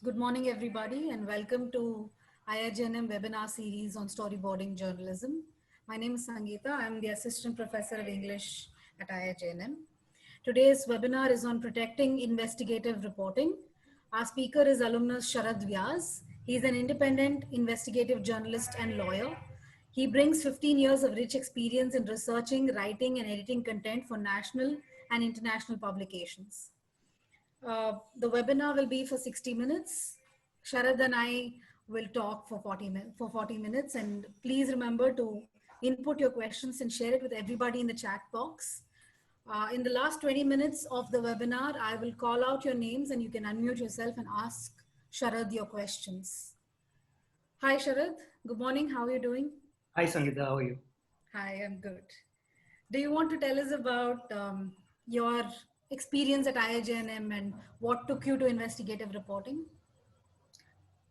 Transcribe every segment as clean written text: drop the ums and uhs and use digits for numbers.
Good morning, everybody, and welcome to IIJNM webinar series on storyboarding journalism. My name is Sangeeta. I'm the Assistant Professor of English at IIJNM. Today's webinar is on protecting investigative reporting. Our speaker is Alumnus Sharad Vyas. He's an independent investigative journalist and lawyer. He brings 15 years of rich experience in researching, writing, and editing content for national and international publications. The webinar will be for 60 minutes. Sharad and I will talk for 40 minutes, and please remember to input your questions and share it with everybody in the chat box. In the last 20 minutes of the webinar, I will call out your names and you can unmute yourself and ask Sharad your questions. Hi Sharad, good morning, how are you doing? Hi Sangeeta, how are you? Hi, I'm good. Do you want to tell us about your experience at IIJNM and what took you to investigative reporting?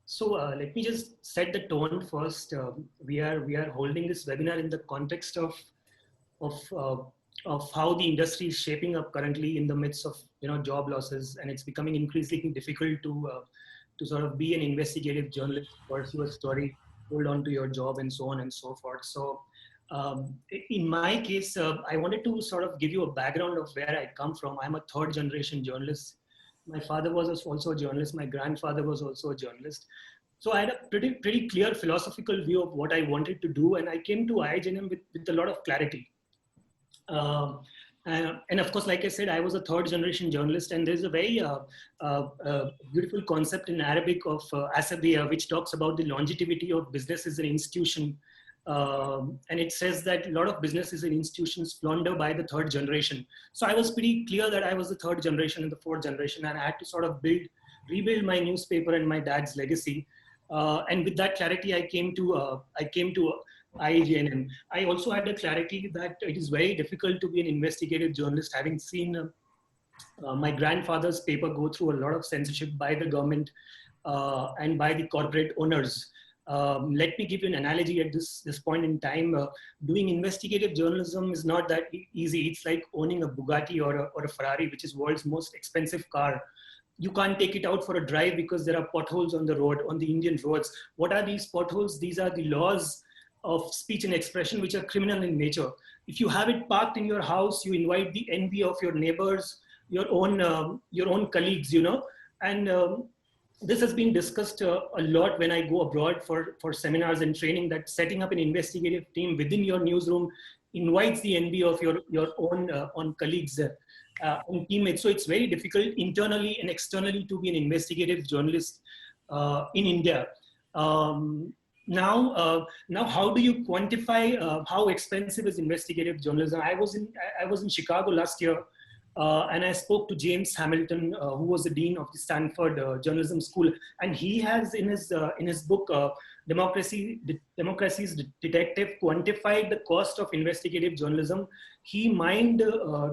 So let me just set the tone first. We are holding this webinar in the context of how the industry is shaping up currently in the midst of job losses, and it's becoming increasingly difficult to sort of be an investigative journalist, pursue a story, hold on to your job, and so on and so forth. So in my case, I wanted to sort of give you a background of where I come from. I'm a third generation journalist. My father was also a journalist. My grandfather was also a journalist. So I had a pretty clear philosophical view of what I wanted to do, and I came to IIJNM with a lot of clarity. And of course, like I said, I was a third generation journalist, and there's a very beautiful concept in Arabic of asabiya, which talks about the longevity of business as an institution. And it says that a lot of businesses and institutions flounder by the third generation. So I was pretty clear that I was the third generation and the fourth generation, and I had to sort of rebuild my newspaper and my dad's legacy. And with that clarity, I came to IIJNM. I also had the clarity that it is very difficult to be an investigative journalist, having seen my grandfather's paper go through a lot of censorship by the government and by the corporate owners. Let me give you an analogy at this point in time. Doing investigative journalism is not that easy. It's like owning a Bugatti or a Ferrari, which is world's most expensive car. You can't take it out for a drive because there are potholes on the road, on the Indian roads. What are these potholes? These are the laws of speech and expression, which are criminal in nature. If you have it parked in your house, you invite the envy of your neighbors, your own colleagues, and this has been discussed a lot when I go abroad for seminars and training, that setting up an investigative team within your newsroom invites the envy of your own colleagues and teammates. So it's very difficult internally and externally to be an investigative journalist in India. Now, how do you quantify how expensive is investigative journalism? I was in Chicago last year. And I spoke to James Hamilton, who was the dean of the Stanford Journalism School, and he has in his book Democracy's Detective quantified the cost of investigative journalism. He mined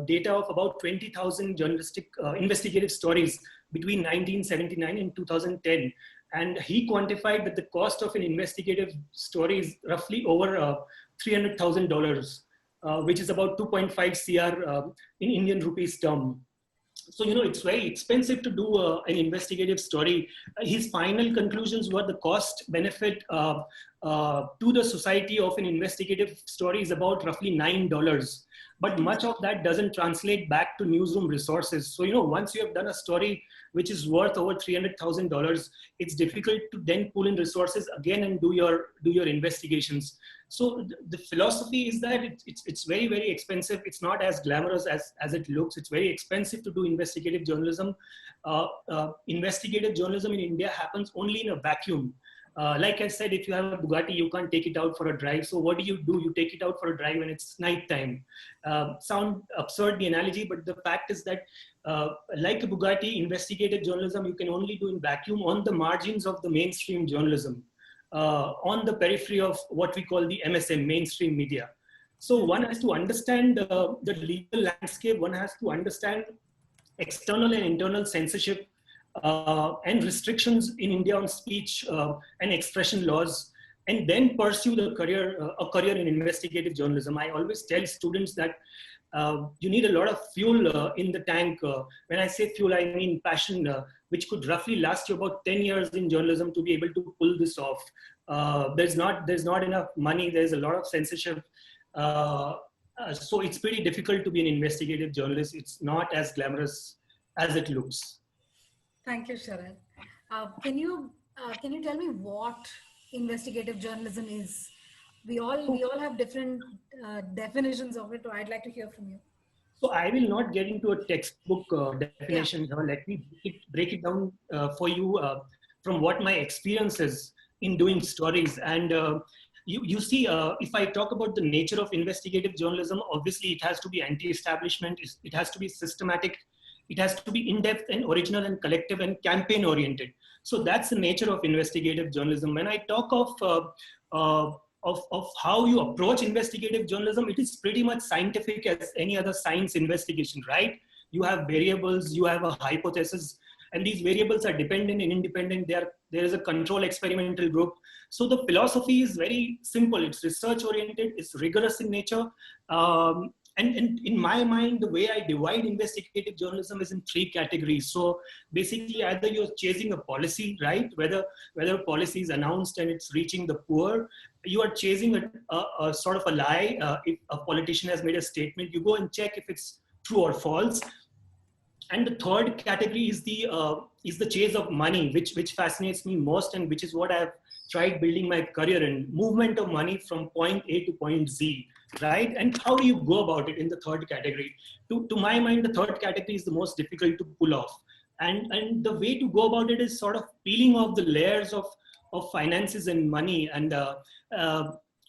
data of about 20,000 journalistic investigative stories between 1979 and 2010, and he quantified that the cost of an investigative story is roughly over $300,000. Which is about 2.5 CR in Indian rupees term. So, it's very expensive to do an investigative story. His final conclusions were the cost benefit to the society of an investigative story is about roughly $9. But much of that doesn't translate back to newsroom resources. So, once you have done a story which is worth over $300,000, it's difficult to then pull in resources again and do your investigations. So the philosophy is that it's very, very expensive. It's not as glamorous as it looks. It's very expensive to do investigative journalism. Investigative journalism in India happens only in a vacuum. Like I said, if you have a Bugatti, you can't take it out for a drive. So what do? You take it out for a drive when it's nighttime. Sound absurd, the analogy, but the fact is that like a Bugatti, investigative journalism, you can only do in vacuum on the margins of the mainstream journalism. On the periphery of what we call the MSM, mainstream media. So one has to understand the legal landscape, one has to understand external and internal censorship and restrictions in India on speech and expression laws, and then pursue a career in investigative journalism. I always tell students that you need a lot of fuel in the tank. When I say fuel, I mean passion, which could roughly last you about 10 years in journalism to be able to pull this off. There's not enough money. There's a lot of censorship. So it's pretty difficult to be an investigative journalist. It's not as glamorous as it looks. Thank you, Sharad. Can you tell me what investigative journalism is? We all have different definitions of it. So I'd like to hear from you. So I will not get into a textbook Yeah. definition. Let me break it down for you from what my experience is in doing stories. And you see, if I talk about the nature of investigative journalism, obviously it has to be anti-establishment. It has to be systematic. It has to be in-depth and original and collective and campaign-oriented. So that's the nature of investigative journalism. When I talk of how you approach investigative journalism, it is pretty much scientific as any other science investigation, right? You have variables, you have a hypothesis, and these variables are dependent and independent. There is a control experimental group. So the philosophy is very simple. It's research oriented, it's rigorous in nature. And in my mind, the way I divide investigative journalism is in three categories. So basically, either you're chasing a policy, right? Whether policy is announced and it's reaching the poor, you are chasing a sort of a lie. If a politician has made a statement, you go and check if it's true or false. And the third category is the chase of money, which fascinates me most, and which is what I've tried building my career in: movement of money from point A to point Z, right? And how do you go about it in the third category? To my mind, the third category is the most difficult to pull off. And the way to go about it is sort of peeling off the layers of finances and money. And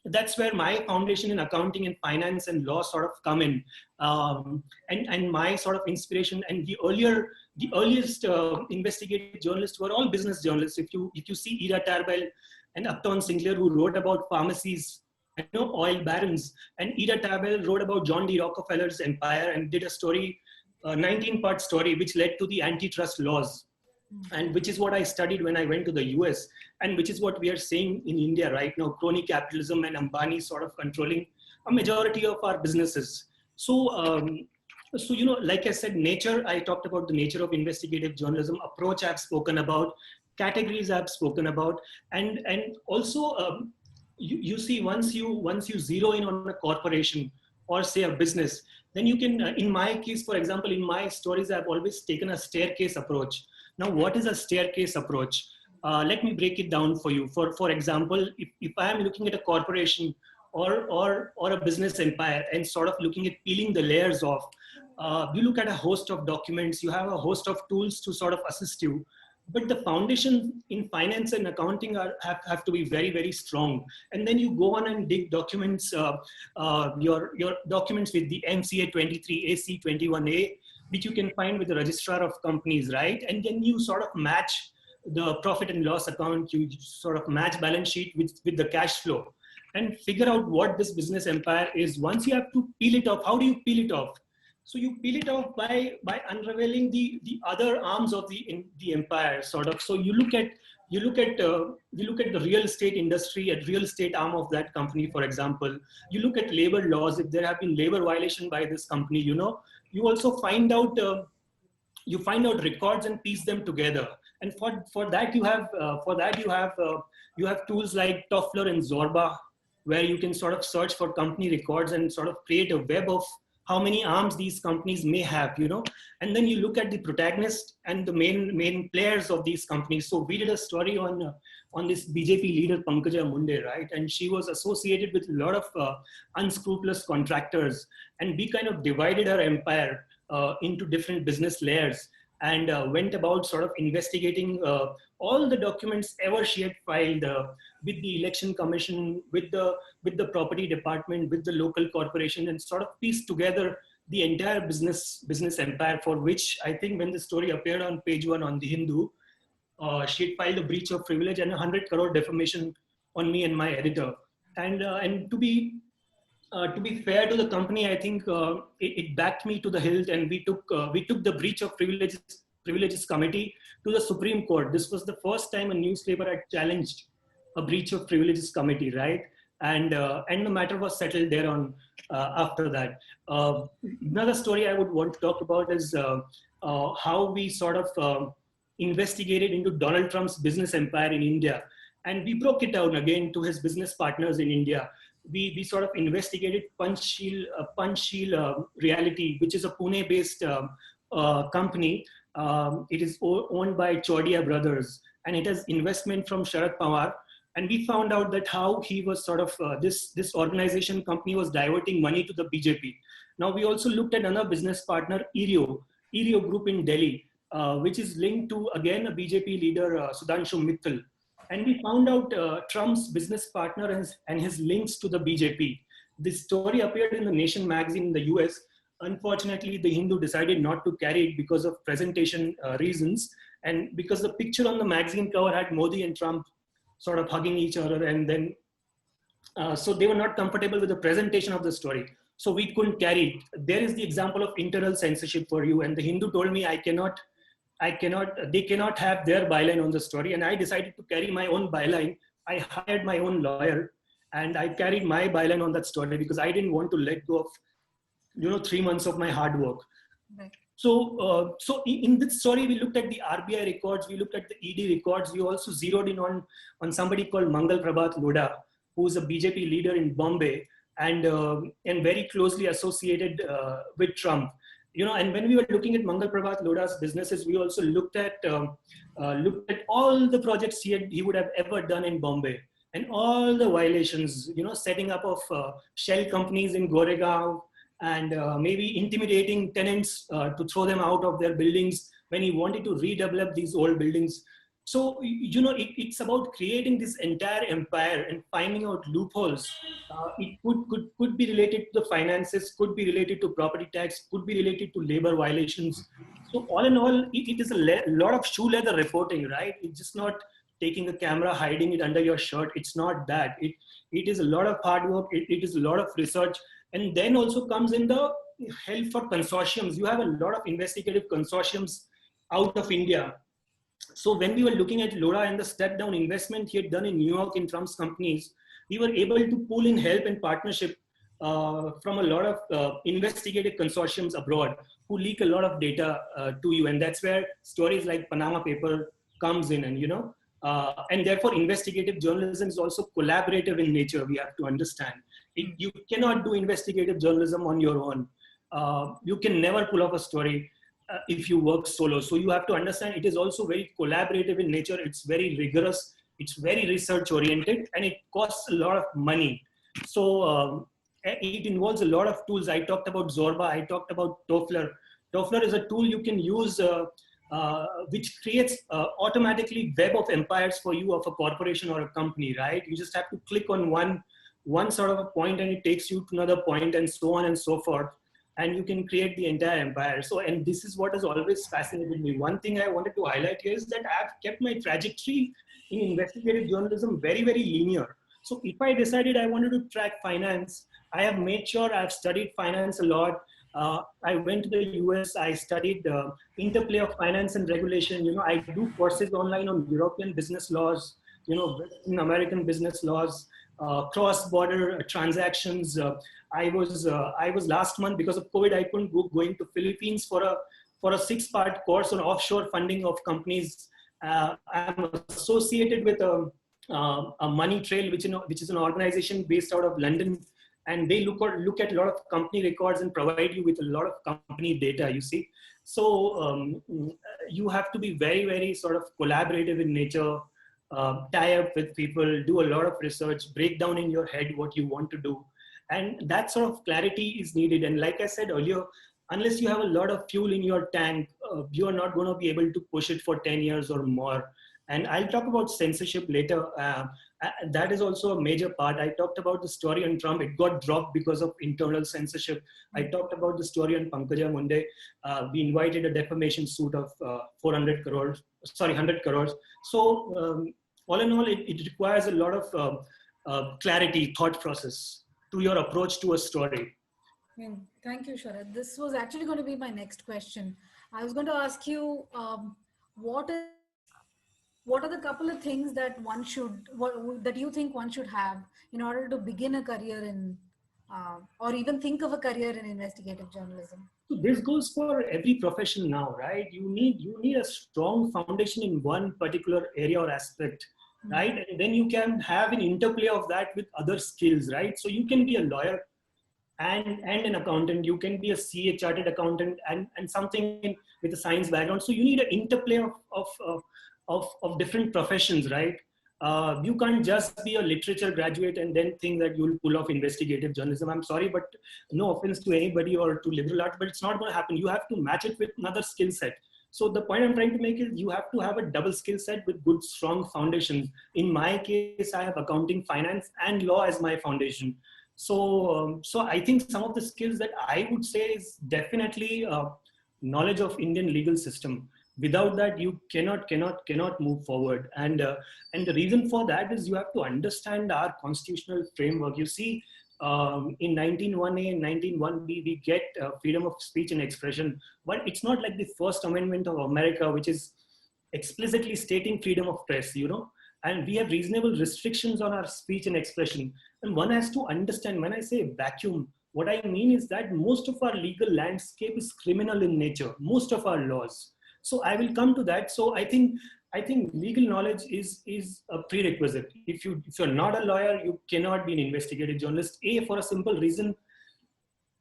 that's where my foundation in accounting and finance and law sort of come in. And my sort of inspiration, and the earliest investigative journalists were all business journalists. If you see Ira Tarbell and Upton Sinclair, who wrote about pharmacies, oil barons, and Ira Tarbell wrote about John D. Rockefeller's empire and did a story, a 19-part story, which led to the antitrust laws, and which is what I studied when I went to the US, and which is what we are seeing in India right now: crony capitalism and Ambani sort of controlling a majority of our businesses. So like I said, nature, I talked about the nature of investigative journalism. Approach I've spoken about, categories I've spoken about, and also you see, once you zero in on a corporation or say a business, then you can, in my case, for example, in my stories, I've always taken a staircase approach. Now, what is a staircase approach? Let me break it down for you. For example, if I am looking at a corporation or a business empire and sort of looking at peeling the layers off, you look at a host of documents, you have a host of tools to sort of assist you. But the foundation in finance and accounting have to be very, very strong. And then you go on and dig documents, your documents with the MCA 23, AC 21A, which you can find with the registrar of companies, right? And then you sort of match the profit and loss account, you sort of match balance sheet with the cash flow, and figure out what this business empire is. Once you have to peel it off, how do you peel it off? So you peel it off by unraveling the other arms of the empire, sort of. So you look at the real estate industry, at real estate arm of that company, for example. You look at labor laws. If there have been labor violation by this company, you also find out records and piece them together. And for that you have tools like Toffler and Zorba, where you can sort of search for company records and sort of create a web of how many arms these companies may have, and then you look at the protagonist and the main players of these companies. So we did a story on this BJP leader Pankaja Munde, right? And she was associated with a lot of unscrupulous contractors, and we kind of divided her empire into different business layers, and went about sort of investigating all the documents ever she had filed with the election commission, with the property department, with the local corporation, and sort of pieced together the entire business empire, for which I think when the story appeared on page 1 on the Hindu, she had filed a breach of privilege and 100 crore defamation on me and my editor. And to be fair to the company, I think it backed me to the hilt, and we took the breach of privileges committee to the Supreme Court. This was the first time a newspaper had challenged a breach of privileges committee, right? and the matter was settled there on after that. Another story I would want to talk about is how we sort of investigated into Donald Trump's business empire in India, and we broke it down again to his business partners in India. We sort of investigated Panchsheel Reality, which is a Pune-based company. It is owned by Chaudia brothers, and it has investment from Sharad Pawar. And we found out that how he was sort of this organization company was diverting money to the BJP. Now we also looked at another business partner, Ireo Group in Delhi, which is linked to again a BJP leader, Sudhanshu Mittal. And we found out Trump's business partner and his links to the BJP. This story appeared in the Nation magazine in the US. Unfortunately, the Hindu decided not to carry it because of presentation reasons, and because the picture on the magazine cover had Modi and Trump sort of hugging each other, and then so they were not comfortable with the presentation of the story, so we couldn't carry it. There is the example of internal censorship for you, and the Hindu told me they cannot have their byline on the story, and I decided to carry my own byline. I hired my own lawyer, and I carried my byline on that story because I didn't want to let go of 3 months of my hard work. Right. So in this story, we looked at the RBI records, we looked at the ED records. We also zeroed in on somebody called Mangal Prabhat Lodha, who is a BJP leader in Bombay and very closely associated with Trump. And when we were looking at Mangal Prabhat Lodha's businesses, we also looked at all the projects he would have ever done in Bombay and all the violations, setting up of shell companies in Goregaon, and maybe intimidating tenants to throw them out of their buildings when he wanted to redevelop these old buildings. So, it's about creating this entire empire and finding out loopholes. It could be related to the finances, could be related to property tax, could be related to labor violations. So all in all, it is a lot of shoe leather reporting, right? It's just not taking a camera, hiding it under your shirt. It's not that. It is a lot of hard work. It is a lot of research. And then also comes in the help for consortiums. You have a lot of investigative consortiums out of India. So when we were looking at Lodha and the step down investment he had done in New York in Trump's companies, we were able to pull in help and partnership from a lot of investigative consortiums abroad who leak a lot of data to you. And that's where stories like Panama Paper comes in, and therefore investigative journalism is also collaborative in nature. We have to understand you cannot do investigative journalism on your own. You can never pull off a story if you work solo. So you have to understand it is also very collaborative in nature. It's very rigorous. It's very research oriented, and it costs a lot of money. So it involves a lot of tools. I talked about Zorba. I talked about Toffler. Toffler is a tool you can use which creates automatically web of empires for you of a corporation or a company, right? You just have to click on one sort of a point and it takes you to another point, and so on and so forth. And you can create the entire empire. So, and this is what has always fascinated me. One thing I wanted to highlight here is that I've kept my trajectory in investigative journalism very, very linear. So if I decided I wanted to track finance, I have made sure I've studied finance a lot. I went to the US, I studied the interplay of finance and regulation. I do courses online on European business laws, Western American business laws, cross-border transactions. I was last month, because of COVID, I couldn't go going to Philippines for a 6-part course on offshore funding of companies. I'm associated with a Money Trail, which is an organization based out of London, and they look at a lot of company records and provide you with a lot of company data. You see, so you have to be very, very sort of collaborative in nature. Tie up with people, do a lot of research, break down in your head what you want to do. And that sort of clarity is needed. And like I said earlier, unless you have a lot of fuel in your tank, you are not going to be able to push it for 10 years or more. And I'll talk about censorship later. That is also a major part. I talked about the story on Trump. It got dropped because of internal censorship. I talked about the story on Pankaja Munde. We invited a defamation suit of 100 crores. So all in all, it requires a lot of clarity, thought process to your approach to a story. Thank you, Sharad. This was actually going to be my next question. I was going to ask you, what is what are the couple of things that that you think one should have in order to begin a career in, or even think of a career in investigative journalism? So this goes for every profession now, right? You need a strong foundation in one particular area or aspect, right? And then you can have an interplay of that with other skills, right? So you can be a lawyer and an accountant. You can be a CA, chartered accountant, and something with a science background. So you need an interplay of different professions, right? You can't just be a literature graduate and then think that you'll pull off investigative journalism. I'm sorry, but no offense to anybody or to liberal arts, but it's not going to happen. You have to match it with another skill set. So the point I'm trying to make is you have to have a double skill set with good, strong foundations. In my case, I have accounting, finance, and law as my foundation. So I think some of the skills that I would say is definitely knowledge of Indian legal system. Without that, you cannot move forward. And the reason for that is you have to understand our constitutional framework. You see, in 19(1)(a) and 19(1)(b), we get freedom of speech and expression, but it's not like the First Amendment of America, which is explicitly stating freedom of press, and we have reasonable restrictions on our speech and expression. And one has to understand, when I say vacuum, what I mean is that most of our legal landscape is criminal in nature, most of our laws. So I will come to that. So I think legal knowledge is a prerequisite. If you're not a lawyer, you cannot be an investigative journalist. For a simple reason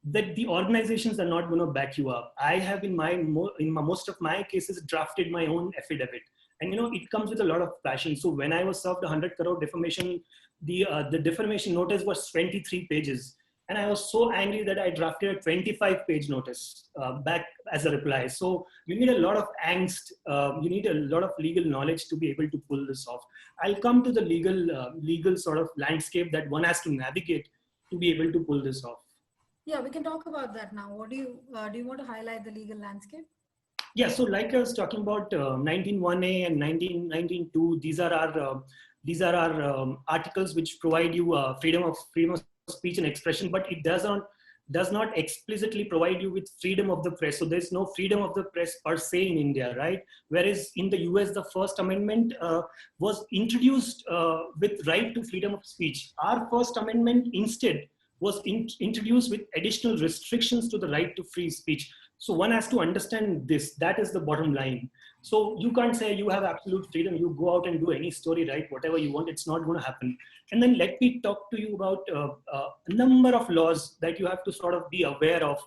that the organizations are not going to back you up. I have in most of my cases drafted my own affidavit, and it comes with a lot of passion. So when I was served 100 crore defamation, the defamation notice was 23 pages. And I was so angry that I drafted a 25-page notice back as a reply. So you need a lot of angst. You need a lot of legal knowledge to be able to pull this off. I'll come to the legal sort of landscape that one has to navigate to be able to pull this off. Yeah, we can talk about that now. What do you want to highlight the legal landscape? Yeah, so like I was talking about 19(1)(a) and 19(2), these are our articles which provide you freedom of speech and expression, but it does not explicitly provide you with freedom of the press. So there's no freedom of the press per se in India, right? Whereas in the US, the First Amendment was introduced with right to freedom of speech. Our First Amendment instead was introduced with additional restrictions to the right to free speech. So one has to understand this. That is the bottom line. So you can't say you have absolute freedom. You go out and do any story, write whatever you want. It's not going to happen. And then let me talk to you about a number of laws that you have to sort of be aware of.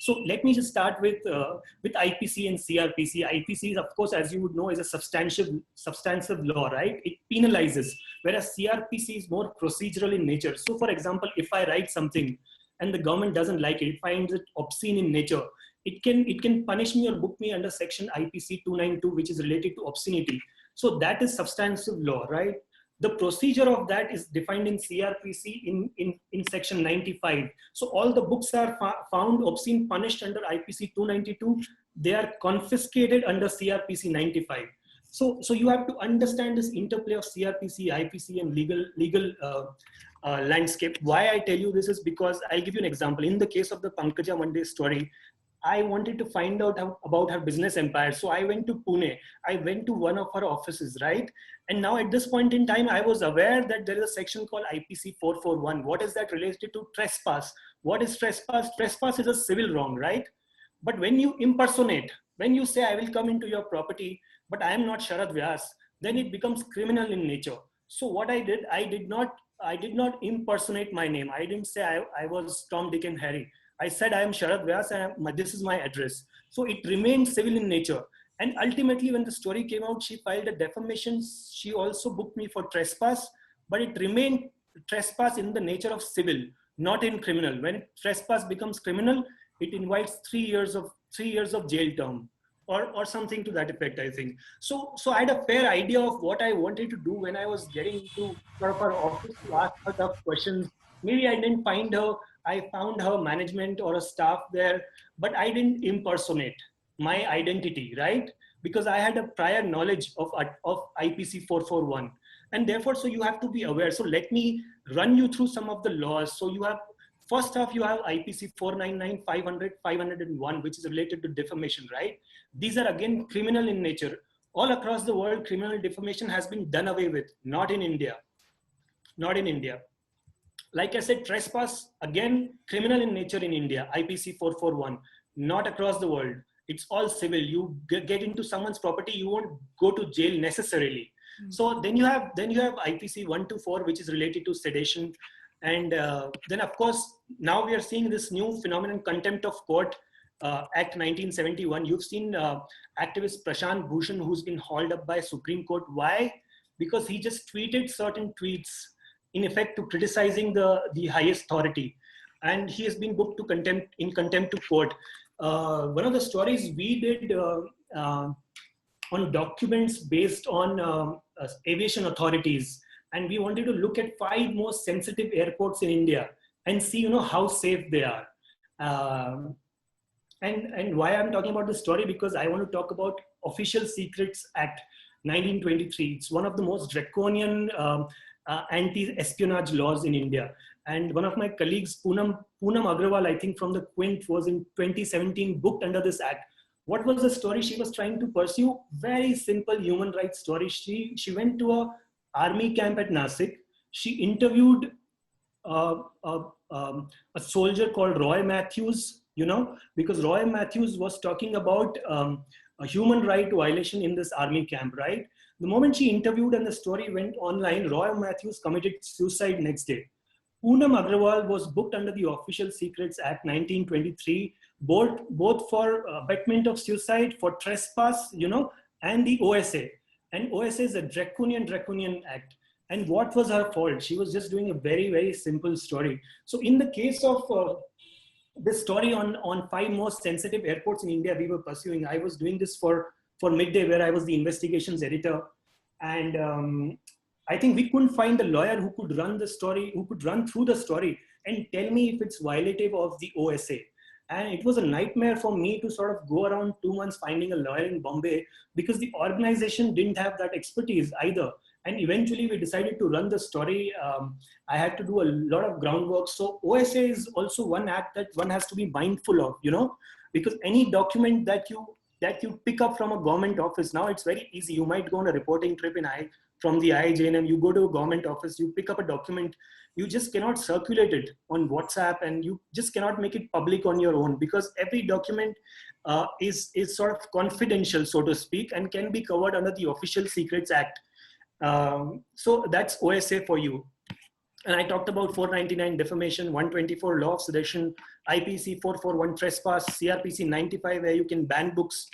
So let me just start with IPC and CRPC. IPC, of course, as you would know, is a substantive law, right? It penalizes, whereas CRPC is more procedural in nature. So, for example, if I write something and the government doesn't like it, it finds it obscene in nature, it can punish me or book me under section IPC 292, which is related to obscenity. So that is substantive law, right? The procedure of that is defined in CRPC in section 95. So all the books are found obscene, punished under IPC 292. They are confiscated under CRPC 95. So you have to understand this interplay of CRPC, IPC, and legal landscape. Why I tell you this is because I'll give you an example. In the case of the Pankaja Monday story, I wanted to find out about her business empire. So I went to Pune. I went to one of her offices, right? And now at this point in time, I was aware that there is a section called IPC 441. What is that related to? Trespass. What is trespass? Trespass is a civil wrong, right? But when you impersonate, when you say I will come into your property, but I am not Sharad Vyas, then it becomes criminal in nature. So what I did, I did not impersonate my name. I didn't say I was Tom, Dick, and Harry. I said I am Sharad Vyas and this is my address. So it remained civil in nature. And ultimately, when the story came out, she filed a defamation. She also booked me for trespass, but it remained trespass in the nature of civil, not in criminal. When trespass becomes criminal, it invites 3 years of jail term, or something to that effect, I think. So I had a fair idea of what I wanted to do when I was getting into sort of her office to ask her tough questions. Maybe I didn't find her. I found her management or a staff there, but I didn't impersonate my identity, right? Because I had a prior knowledge of IPC 441. And therefore, so you have to be aware. So let me run you through some of the laws. So you have, first off, you have IPC 499, 500, 501, which is related to defamation, right? These are again criminal in nature. all across the world, criminal defamation has been done away with, not in India. Not in India. Like I said, trespass, again, criminal in nature in India, IPC 441, not across the world. It's all civil. You get into someone's property, you won't go to jail necessarily. So then you have IPC 124, which is related to sedition. And then of course, now we are seeing this new phenomenon, contempt of court, Act 1971. You've seen activist Prashant Bhushan, who's been hauled up by Supreme Court. Why? Because he just tweeted certain tweets in effect to criticizing the highest authority, and he has been booked to contempt to court. One of the stories we did on documents based on aviation authorities, and we wanted to look at 5 most sensitive airports in India and see, how safe they are. And why I'm talking about this story, because I want to talk about Official Secrets Act 1923. It's one of the most draconian anti-espionage laws in India. And one of my colleagues, Poonam Agrawal, I think from the Quint, was in 2017 booked under this act. What was the story she was trying to pursue? Very simple human rights story. She went to a army camp at Nasik. She interviewed a soldier called Roy Matthews, because Roy Matthews was talking about a human right violation in this army camp, right? The moment she interviewed and the story went online, Roy Matthews committed suicide next day. Poonam Agrawal was booked under the Official Secrets Act 1923, both for abetment of suicide, for trespass, and the OSA. And OSA is a draconian act. And what was her fault? She was just doing a very, very simple story. So in the case of this story on 5 most sensitive airports in India we were pursuing, I was doing this for Midday, where I was the investigations editor. And I think we couldn't find a lawyer who could run the story, who could run through the story and tell me if it's violative of the OSA. And it was a nightmare for me to sort of go around 2 months finding a lawyer in Bombay, because the organization didn't have that expertise either. And eventually we decided to run the story. I had to do a lot of groundwork. So OSA is also one act that one has to be mindful of, because any document that you pick up from a government office, now it's very easy. You might go on a reporting trip from the IIJNM, you go to a government office, you pick up a document, you just cannot circulate it on WhatsApp, and you just cannot make it public on your own, because every document is sort of confidential, so to speak, and can be covered under the Official Secrets Act. So that's OSA for you. And I talked about 499 defamation, 124 law of sedition, IPC 441 trespass, CRPC 95 where you can ban books,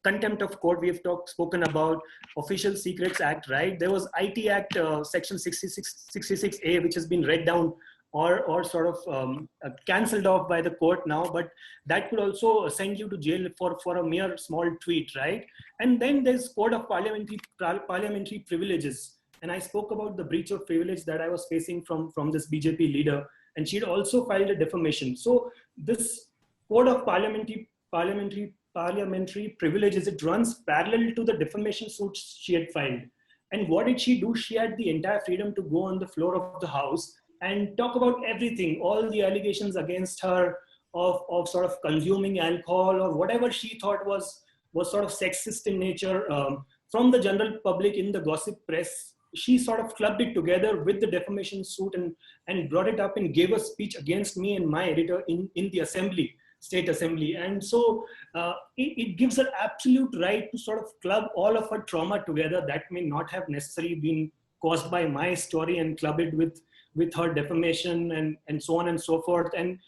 contempt of court we have spoken about, Official Secrets Act, right? There was IT Act section 66A, which has been read down or sort of cancelled off by the court now, but that could also send you to jail for a mere small tweet, right? And then there's Code of Parliamentary Privileges. And I spoke about the breach of privilege that I was facing from this BJP leader, and she'd also filed a defamation. So this Code of Parliamentary Privileges, it runs parallel to the defamation suits she had filed. And what did she do? She had the entire freedom to go on the floor of the House and talk about everything, all the allegations against her of sort of consuming alcohol or whatever she thought was sort of sexist in nature from the general public in the gossip press. She sort of clubbed it together with the defamation suit and brought it up and gave a speech against me and my editor in the assembly, state assembly. And so it gives her absolute right to sort of club all of her trauma together that may not have necessarily been caused by my story and club it with her defamation and so on and so forth. And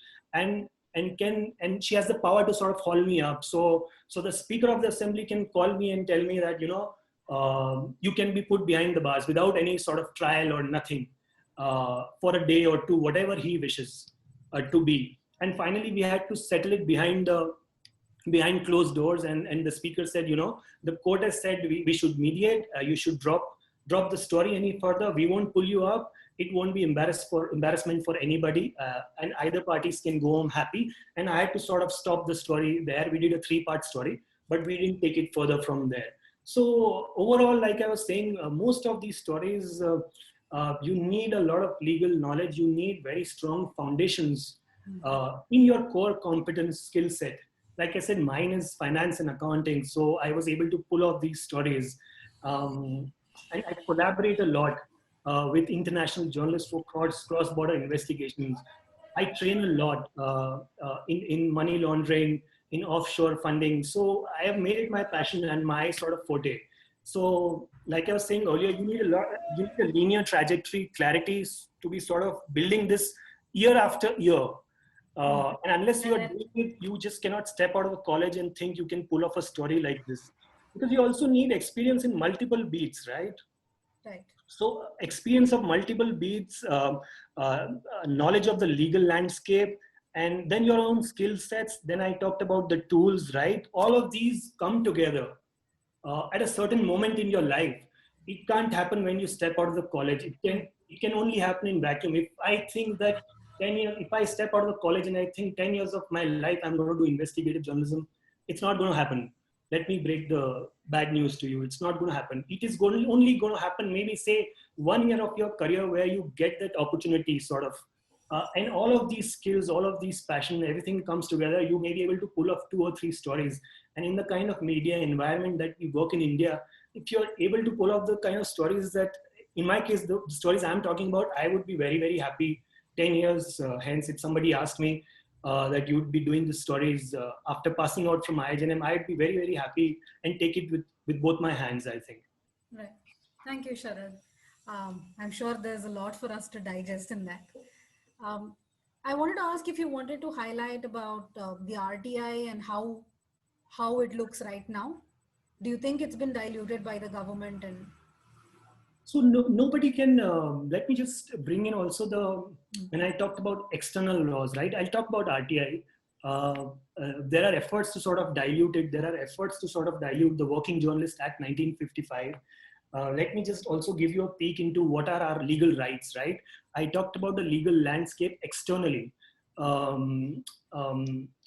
she has the power to sort of haul me up. So the Speaker of the Assembly can call me and tell me that, you can be put behind the bars without any sort of trial or nothing for a day or two, whatever he wishes to be. And finally, we had to settle it behind closed doors. And the Speaker said, the court has said we should mediate. You should drop the story any further. We won't pull you up. It won't be embarrassment for anybody, and either parties can go home happy. And I had to sort of stop the story there. We did a 3-part story, but we didn't take it further from there. So overall, like I was saying, most of these stories, you need a lot of legal knowledge. You need very strong foundations in your core competence skill set like I said, mine is finance and accounting. So I was able to pull off these stories. I collaborate a lot with international journalists for cross-border investigations. I train a lot in money laundering, in offshore funding. So I have made it my passion and my sort of forte. So, like I was saying earlier, you need a linear trajectory, clarity to be sort of building this year after year. And unless you are doing it, you just cannot step out of the college and think you can pull off a story like this. Because you also need experience in multiple beats, right? Right. So experience of multiple beats, knowledge of the legal landscape, and then your own skill sets. Then I talked about the tools, right? All of these come together at a certain moment in your life. It can't happen when you step out of the college. It can only happen in vacuum. If I think that 10 years, if I step out of the college and I think 10 years of my life I'm going to do investigative journalism, it's not going to happen. Let me break the bad news to you. It's not going to happen. It is only going to happen maybe say 1 year of your career where you get that opportunity sort of. And all of these skills, all of these passion, everything comes together. You may be able to pull off 2 or 3 stories. And in the kind of media environment that we work in India, if you're able to pull off the kind of stories that, in my case, the stories I'm talking about, I would be very, very happy 10 years hence if somebody asked me that you would be doing the stories after passing out from IIJNM, I'd be very, very happy and take it with both my hands, I think. Right. Thank you, Sharad. I'm sure there's a lot for us to digest in that. I wanted to ask if you wanted to highlight about the RTI and how it looks right now. Do you think it's been diluted by the government? And So nobody can, let me just bring in also when I talked about external laws, right? I'll talk about RTI. There are efforts to sort of dilute it. There are efforts to sort of dilute the Working Journalist Act 1955. Let me just also give you a peek into what are our legal rights, right? I talked about the legal landscape externally. So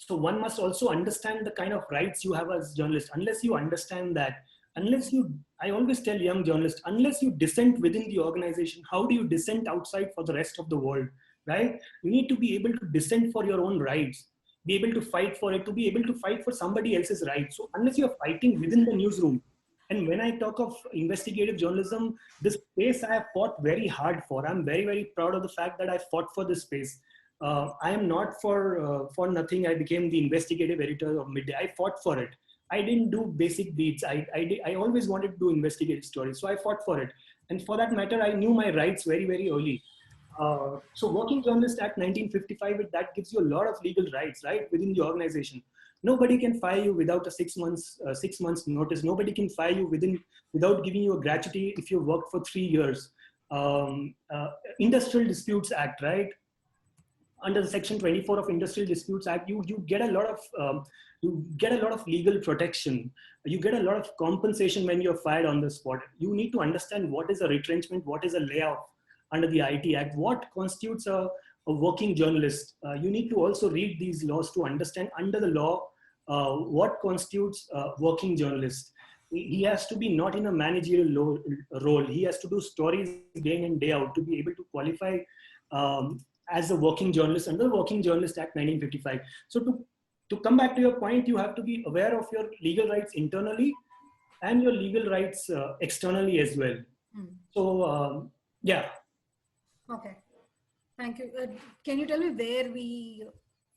one must also understand the kind of rights you have as journalists. Unless you understand that, I always tell young journalists, unless you dissent within the organization, how do you dissent outside for the rest of the world, right? You need to be able to dissent for your own rights, be able to fight for it, to be able to fight for somebody else's rights. So unless you're fighting within the newsroom, and when I talk of investigative journalism, this space I have fought very hard for. I'm very, very proud of the fact that I fought for this space. I am not for nothing. I became the investigative editor of Midday. I fought for it. I didn't do basic beats. I always wanted to do investigative stories. So I fought for it. And for that matter, I knew my rights very, very early. So Working Journalist Act 1955, that gives you a lot of legal rights, right, within the organization. Nobody can fire you without a 6 months notice. Nobody can fire you without giving you a gratuity if you worked for 3 years. Industrial Disputes Act, right? Under the Section 24 of Industrial Disputes Act, you get a lot of legal protection. You get a lot of compensation when you're fired on the spot. You need to understand what is a retrenchment, what is a layoff under the IT Act, what constitutes a working journalist. You need to also read these laws to understand under the law what constitutes a working journalist. He has to be not in a managerial role. He has to do stories day in and day out to be able to qualify as a working journalist under the Working Journalist Act 1955. So to come back to your point, you have to be aware of your legal rights internally and your legal rights externally as well. So yeah. Okay, thank you. Can you tell me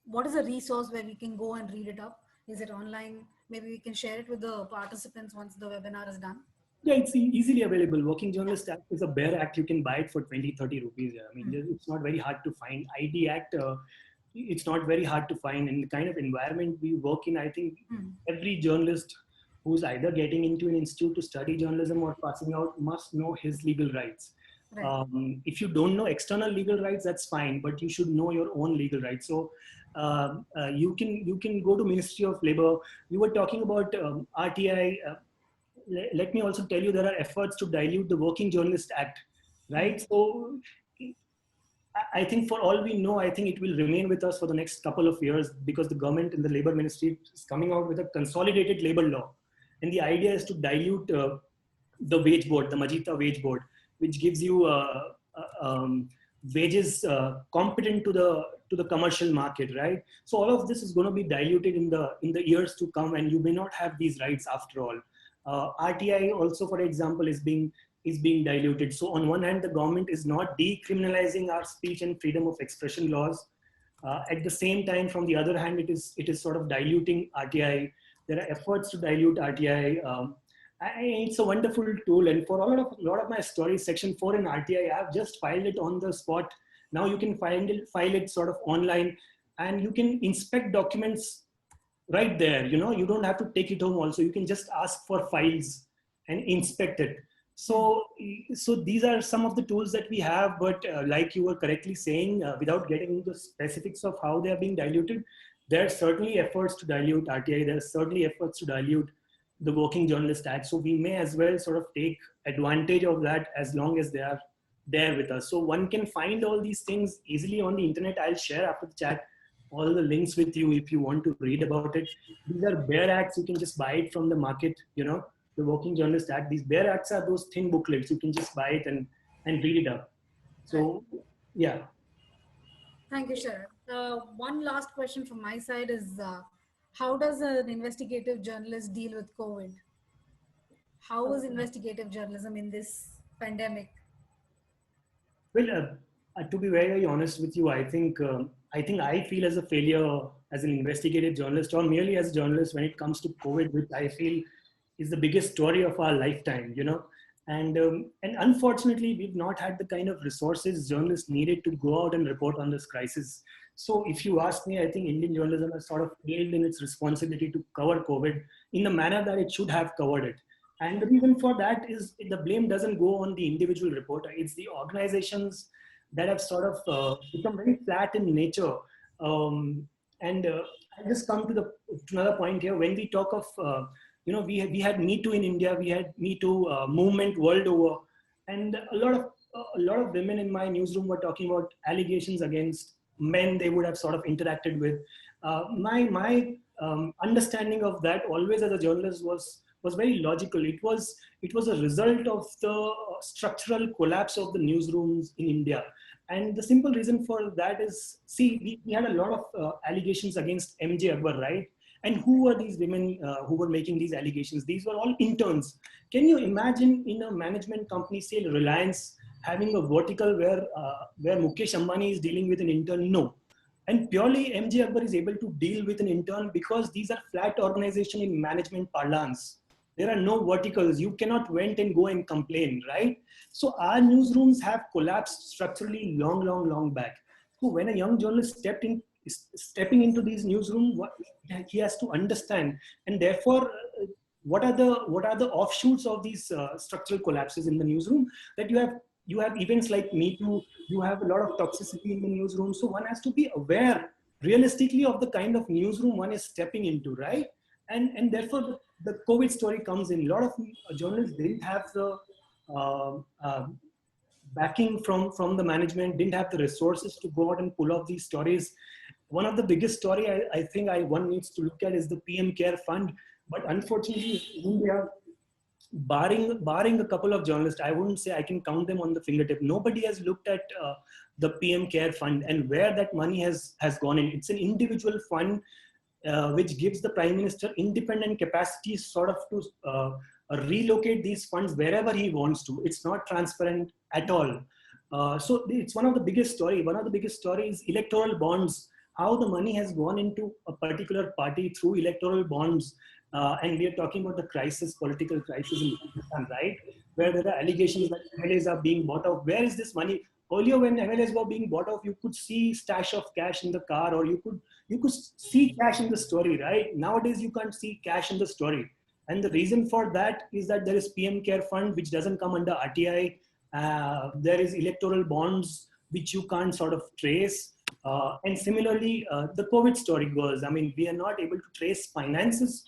what is a resource where we can go and read it up? Is it online? Maybe we can share it with the participants once the webinar is done. Yeah, it's easily available. Working Journalist Act is a bare act. You can buy it for 20, 30 rupees. I mean, it's not very hard to find. ID Act, it's not very hard to find. In the kind of environment we work in, I think every journalist who's either getting into an institute to study journalism or passing out must know his legal rights. Right. If you don't know external legal rights, that's fine, but you should know your own legal rights. So you can go to Ministry of Labor. You were talking about RTI. Let me also tell you there are efforts to dilute the Working Journalist Act, right? So I think for all we know, I think it will remain with us for the next couple of years because the government and the Labor Ministry is coming out with a consolidated labor law. And the idea is to dilute the wage board, the Majita wage board, which gives you wages competent to to the commercial market, right? So all of this is going to be diluted in the years to come, and you may not have these rights after all. RTI also, for example, is being diluted. So on one hand, the government is not decriminalizing our speech and freedom of expression laws. At the same time, from the other hand, it is sort of diluting RTI. There are efforts to dilute RTI. It's a wonderful tool, and for a lot of my stories, Section 4 in RTI, I've just filed it on the spot. Now you can file it sort of online, and you can inspect documents right there. You don't have to take it home. Also, you can just ask for files and inspect it. So these are some of the tools that we have, but like you were correctly saying, without getting into the specifics of how they are being diluted, there are certainly efforts to dilute RTI. There are certainly efforts to dilute the Working Journalist Act. So we may as well sort of take advantage of that as long as they are there with us. So one can find all these things easily on the internet. I'll share after the chat all the links with you if you want to read about it. These are bare acts. You can just buy it from the market, the Working Journalist Act. These bare acts are those thin booklets. You can just buy it and read it up. So, yeah. Thank you, Sharad. One last question from my side is, how does an investigative journalist deal with COVID? How is investigative journalism in this pandemic? Well, to be very, very honest with you, I feel as a failure as an investigative journalist, or merely as a journalist, when it comes to COVID, which I feel is the biggest story of our lifetime. And unfortunately, we've not had the kind of resources journalists needed to go out and report on this crisis. So if you ask me, I think Indian journalism has sort of failed in its responsibility to cover COVID in the manner that it should have covered it. And the reason for that is the blame doesn't go on the individual reporter. It's the organizations that have sort of become very flat in nature. And I just come to another point here. When we talk of, we had Me Too in India, we had Me Too movement world over, and a lot of women in my newsroom were talking about allegations against men they would have sort of interacted with. My understanding of that always as a journalist was very logical. It was a result of the structural collapse of the newsrooms in India. And the simple reason for that is, see, we had a lot of allegations against MJ Akbar, right? And who were these women who were making these allegations? These were all interns. Can you imagine in a management company, say Reliance, having a vertical where Mukesh Ambani is dealing with an intern? No. And purely MJ Akbar is able to deal with an intern because these are flat organization in management parlance. There are no verticals. You cannot went and go and complain, right? So our newsrooms have collapsed structurally long back. So when a young journalist stepping into these newsrooms, what he has to understand, and therefore, what are the offshoots of these structural collapses in the newsroom? That you have events like Me Too, you have a lot of toxicity in the newsroom. So one has to be aware realistically of the kind of newsroom one is stepping into, right? And therefore the COVID story comes in. A lot of journalists didn't have the backing from the management, didn't have the resources to go out and pull off these stories. One of the biggest story I think one needs to look at is the PM Care Fund. But unfortunately, in India, barring a couple of journalists, I wouldn't say I can count them on the fingertip. Nobody has looked at the PM Care Fund and where that money has gone in. It's an individual fund which gives the Prime Minister independent capacity sort of to relocate these funds wherever he wants to. It's not transparent at all. So it's one of the biggest story. One of the biggest stories is electoral bonds, how the money has gone into a particular party through electoral bonds. And we are talking about the political crisis in Pakistan, right? Where there are allegations that MLAs are being bought out. Where is this money? Earlier, when MLAs were being bought off, you could see stash of cash in the car, or you could see cash in the story, right? Nowadays, you can't see cash in the story. And the reason for that is that there is PM Care Fund, which doesn't come under RTI. There is electoral bonds, which you can't sort of trace. And similarly, the COVID story goes. I mean, we are not able to trace finances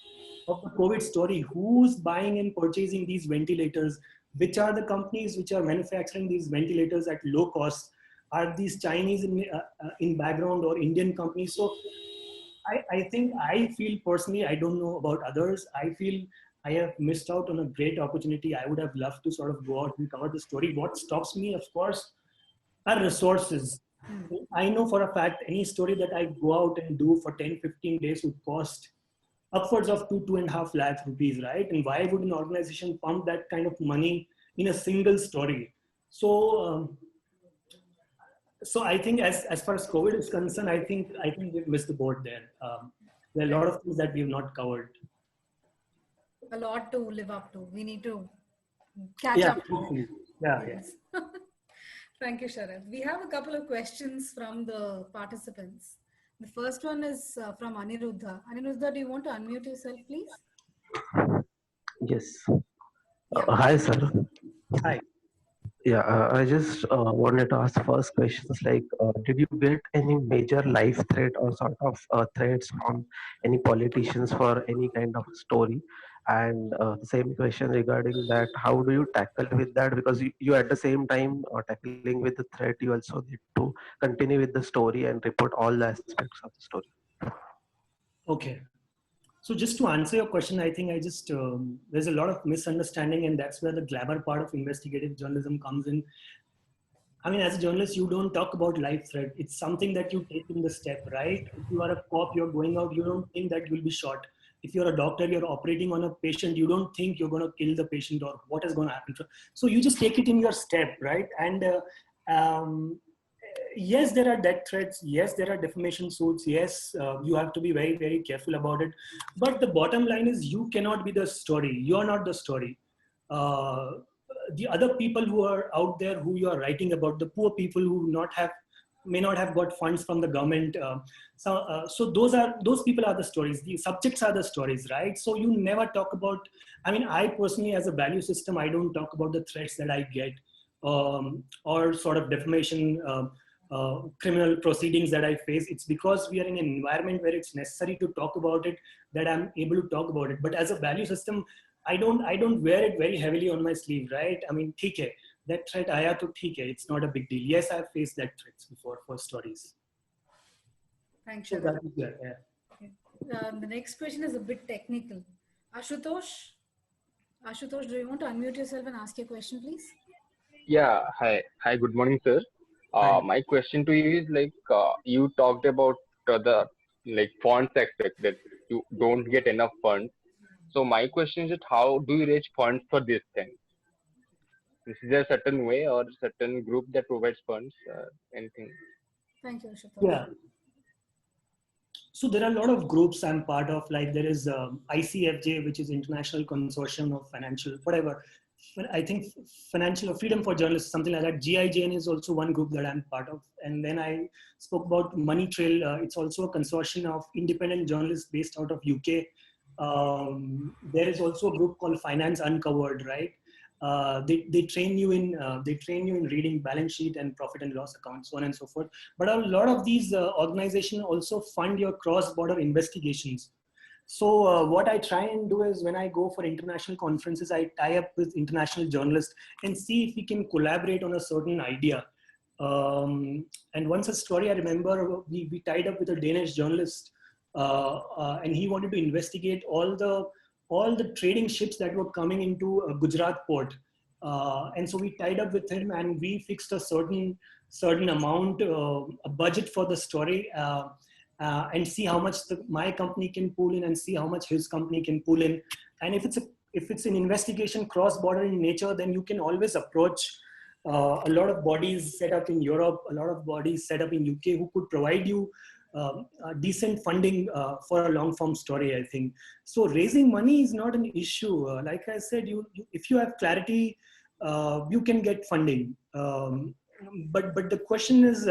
of the COVID story. Who's buying and purchasing these ventilators? Which are the companies which are manufacturing these ventilators at low cost? Are these Chinese in background or Indian companies? So I feel personally, I don't know about others, I feel I have missed out on a great opportunity. I would have loved to sort of go out and cover the story. What stops me, of course, are resources. Hmm. I know for a fact any story that I go out and do for 10, 15 days would cost upwards of 2.5 lakh rupees, right? And why would an organization pump that kind of money in a single story? So, so I think as far as COVID is concerned, I think we've missed the boat there. There are a lot Right. of things that we've not covered. A lot to live up to. We need to catch Yeah, up to it. hopefully. Yeah, yeah. Yes. Thank you, Sharad. We have a couple of questions from the participants. The first one is from Aniruddha. Aniruddha, do you want to unmute yourself, please? Yes. Yeah. Hi, sir. Hi. Yeah, I just wanted to ask first questions like, did you get any major life threat or sort of threats from any politicians for any kind of story? And the same question regarding that, how do you tackle with that? Because you at the same time tackling with the threat, you also need to continue with the story and report all the aspects of the story. Okay. So just to answer your question, I think there's a lot of misunderstanding, and that's where the glamour part of investigative journalism comes in. I mean, as a journalist, you don't talk about life threat. It's something that you take in the step, right? If you are a cop, you're going out, you don't think that you'll be shot. If you're a doctor, you're operating on a patient, you don't think you're going to kill the patient or what is going to happen. So you just take it in your step, right? And yes, there are death threats. Yes, there are defamation suits. Yes, you have to be very, very careful about it. But the bottom line is you cannot be the story. You're not the story. Uh, the other people who are out there who you are writing about, the poor people who may not have got funds from the government. So those people are the stories. The subjects are the stories, right? So you never talk about. I mean, I personally, as a value system, I don't talk about the threats that I get or sort of defamation. Criminal proceedings that I face. It's because we are in an environment where it's necessary to talk about it that I'm able to talk about it. But as a value system, I don't wear it very heavily on my sleeve, right? I mean, theek hai, that threat आया तो ठीक है, it's not a big deal. Yes, I've faced that threats before for stories. Thanks, So Sharad. that is there. Yeah. Okay. The next question is a bit technical. Ashutosh, Ashutosh, do you want to unmute yourself and ask your question, please? Yeah, hi, good morning, sir. Right. My question to you is like you talked about the like funds aspect that you don't get enough funds. So my question is that how do you raise funds for this thing? Is there a certain way or certain group that provides funds? Anything? Thank you, Ashutosh. Yeah. So there are a lot of groups I'm part of. Like there is ICFJ, which is International Consortium of Financial, whatever. I think Financial Freedom for Journalists, something like that. GIJN is also one group that I'm part of. And then I spoke about Money Trail. It's also a consortium of independent journalists based out of UK. There is also a group called Finance Uncovered, right? They train you in reading balance sheet and profit and loss accounts, so on and so forth. But a lot of these organizations also fund your cross-border investigations. So what I try and do is when I go for international conferences, I tie up with international journalists and see if we can collaborate on a certain idea. And once a story I remember, we tied up with a Danish journalist, and he wanted to investigate all the trading ships that were coming into Gujarat port. And so we tied up with him and we fixed a certain amount, a budget for the story. And see how much my company can pull in and see how much his company can pull in. And if it's an investigation cross-border in nature, then you can always approach a lot of bodies set up in Europe, a lot of bodies set up in UK who could provide you decent funding for a long-form story, I think. So raising money is not an issue. Like I said, if you have clarity, you can get funding. But the question is,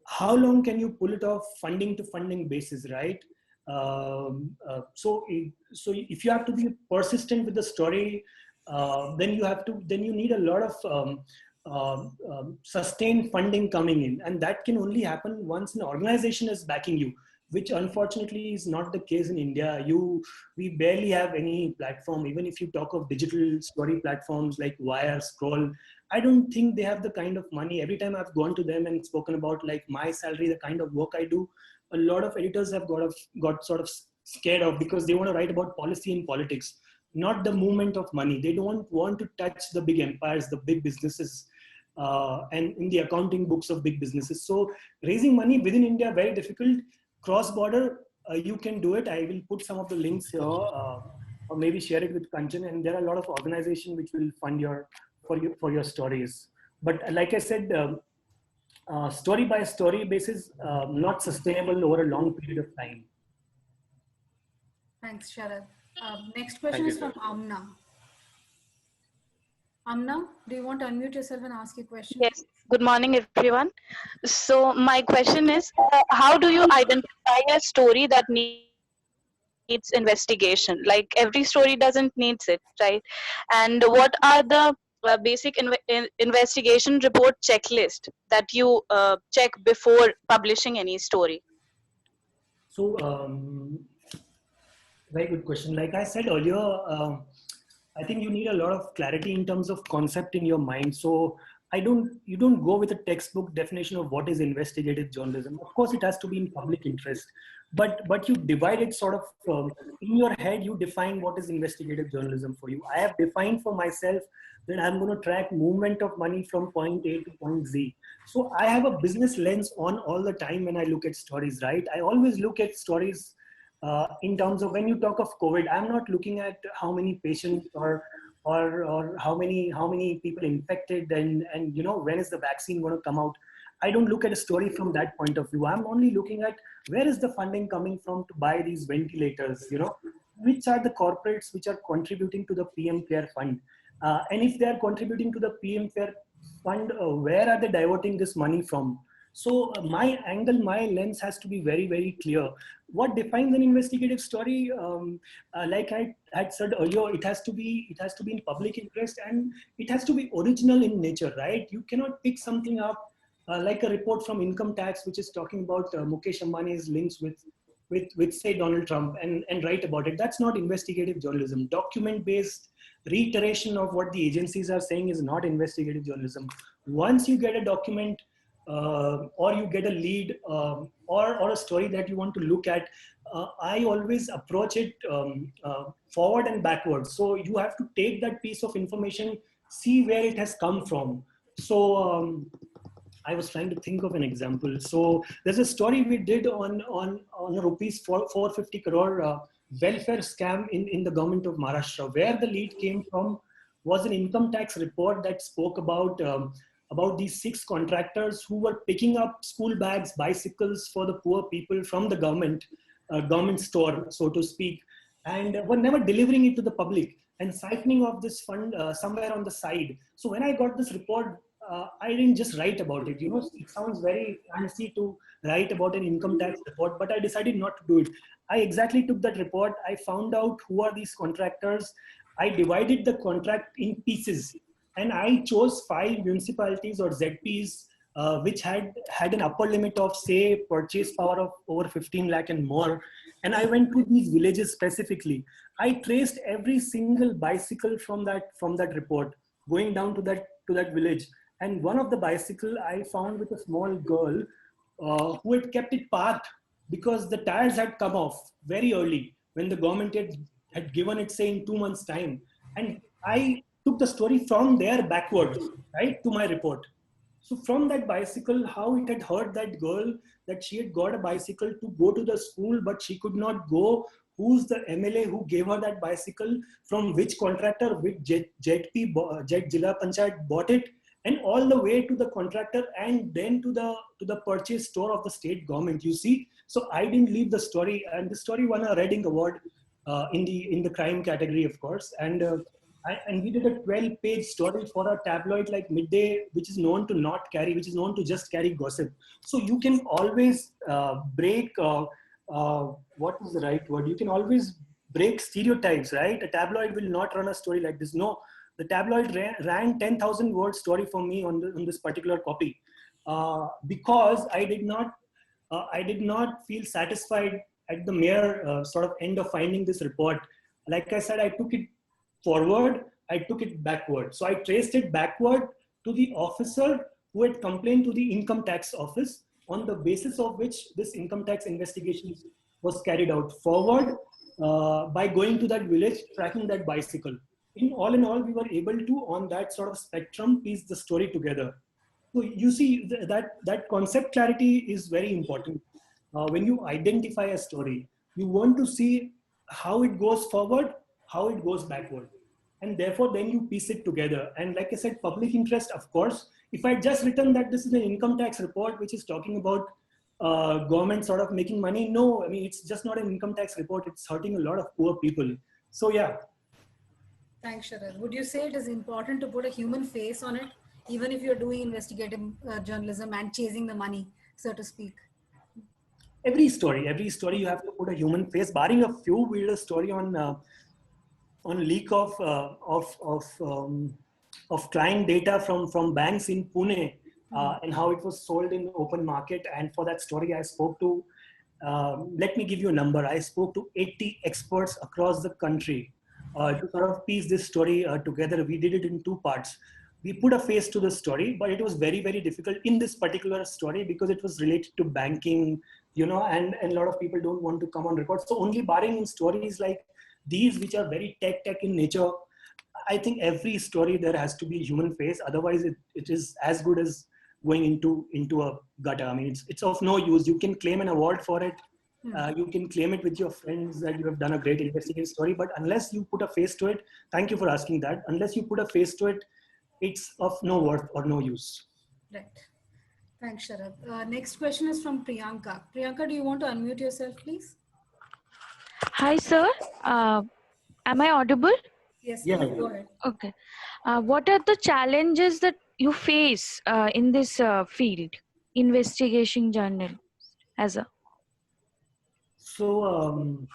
how long can you pull it off funding to funding basis, right? So if you have to be persistent with the story, then you need a lot of sustained funding coming in, and that can only happen once an organization is backing you, which unfortunately is not the case in India. We barely have any platform. Even if you talk of digital story platforms like Wire, Scroll, I don't think they have the kind of money. Every time I've gone to them and spoken about like my salary, the kind of work I do, a lot of editors have got sort of scared of, because they want to write about policy and politics, not the movement of money. They don't want to touch the big empires, the big businesses. and in the accounting books of big businesses. So raising money within India, very difficult. Cross-border, you can do it. I will put some of the links here, or maybe share it with Kanchan. And there are a lot of organizations which will fund for your stories. But like I said, story by story basis, not sustainable over a long period of time. Thanks, Sharad. Next question you, is from sir. Amna. Amna, do you want to unmute yourself and ask your question? Yes, good morning, everyone. So, my question is how do you identify a story that needs investigation? Like, every story doesn't needs it, right? And what are the basic investigation report checklist that you check before publishing any story? So, very good question. Like I said earlier, I think you need a lot of clarity in terms of concept in your mind. So you don't go with a textbook definition of what is investigative journalism. Of course, it has to be in public interest, but you divide it sort of in your head. You define what is investigative journalism for you. I have defined for myself that I'm going to track movement of money from point A to point Z. So I have a business lens on all the time when I look at stories, right? I always look at stories in terms of when you talk of COVID. I'm not looking at how many patients or how many people infected and when is the vaccine going to come out. I don't look at a story from that point of view. I'm only looking at where is the funding coming from to buy these ventilators, which are the corporates which are contributing to the PM Care Fund. And if they are contributing to the PM Care Fund, where are they diverting this money from? So my angle, my lens has to be very, very clear. What defines an investigative story? Like I had said earlier, it has to be in public interest, and it has to be original in nature, right? You cannot pick something up like a report from income tax, which is talking about Mukesh Ambani's links with say Donald Trump, and write about it. That's not investigative journalism. Document-based reiteration of what the agencies are saying is not investigative journalism. Once you get a document, or you get a lead, or a story that you want to look at, I always approach it forward and backwards. So you have to take that piece of information, see where it has come from. So I was trying to think of an example. So there's a story we did on a rupees 450 crore welfare scam in the government of Maharashtra. Where the lead came from was an income tax report that spoke about these 6 contractors who were picking up school bags, bicycles for the poor people from the government store, so to speak, and were never delivering it to the public and siphoning off this fund somewhere on the side. So when I got this report, I didn't just write about it. It sounds very fancy to write about an income tax report, but I decided not to do it. I exactly took that report. I found out who are these contractors. I divided the contract in pieces, and I chose 5 municipalities or ZPs which had an upper limit of, say, purchase power of over 15 lakh and more. And I went to these villages specifically. I traced every single bicycle from that report going down to that village. And one of the bicycle I found with a small girl who had kept it parked because the tires had come off very early when the government had given it, say, in 2 months' time. And I took the story from there backwards, right, to my report. So from that bicycle, how it had hurt that girl, that she had got a bicycle to go to the school, but she could not go. Who's the MLA who gave her that bicycle? From which contractor, which ZP, Jila Panchayat bought it, and all the way to the contractor, and then to the purchase store of the state government. You see, so I didn't leave the story, and the story won a Reading Award in the crime category, of course, and we did a 12-page story for a tabloid like Midday, which is known to just carry gossip. So you can always break, what is the right word? You can always break stereotypes, right? A tabloid will not run a story like this. No, the tabloid ran 10,000 word story for me on this particular copy because I did not feel satisfied at the mere sort of end of finding this report. Like I said, I took it forward, I took it backward. So I traced it backward to the officer who had complained to the income tax office, on the basis of which this income tax investigation was carried out. Forward, by going to that village, tracking that bicycle. In all, we were able to, on that sort of spectrum, piece the story together. So you see that concept clarity is very important. When you identify a story, you want to see how it goes forward, how it goes backward, and therefore then you piece it together. And like I said, public interest, of course. If I just written that this is an income tax report which is talking about government sort of making money, no, I mean it's just not an income tax report. It's hurting a lot of poor people. So yeah, Thanks, Sharad. Would you say it is important to put a human face on it, even if you're doing investigative journalism and chasing the money, so to speak? every story you have to put a human face, barring a few. We did a story on leak of client data from banks in Pune, and how it was sold in the open market. And for that story, I spoke to, let me give you a number. I spoke to 80 experts across the country to sort of piece this story together. We did it in two parts. We put a face to the story, but it was very, very difficult in this particular story because it was related to banking, and a lot of people don't want to come on record. So only barring in stories like these, which are very tech in nature, I think every story there has to be human face. Otherwise, it is as good as going into a gutter. I mean, it's of no use. You can claim an award for it. You can claim it with your friends that you have done a great investigative story. But unless you put a face to it, thank you for asking that. Unless you put a face to it, it's of no worth or no use. Right. Thanks, Sharad. Next question is from Priyanka. Priyanka, do you want to unmute yourself, please? Hi, sir. Am I audible? Yes, Yeah. please go ahead. Okay. What are the challenges that you face in this field, investigation journal, as a? So,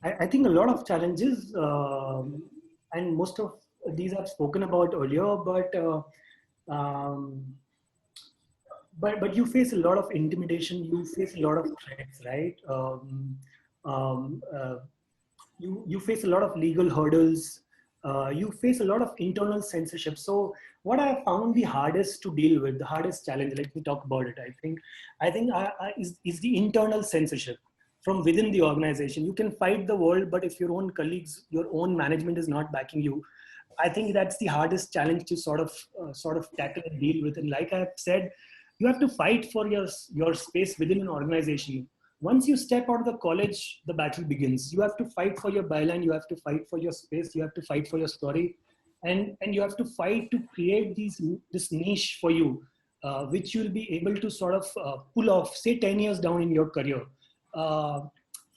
I think a lot of challenges, and most of these I've spoken about earlier, um, but you face a lot of intimidation. You face a lot of threats, right? Um, uh, you face a lot of legal hurdles. You face a lot of internal censorship. So what I have found the hardest to deal with, the hardest challenge, let me talk about it. I think is the internal censorship from within the organization. You can fight the world, but if your own colleagues, your own management is not backing you, I think that's the hardest challenge to sort of tackle and deal with. And like I've said, you have to fight for your space within an organization. Once you step out of the college, the battle begins. You have to fight for your byline. You have to fight for your space. You have to fight for your story, and you have to fight to create this niche for you, which you'll be able to sort of pull off, say 10 years down in your career. Uh,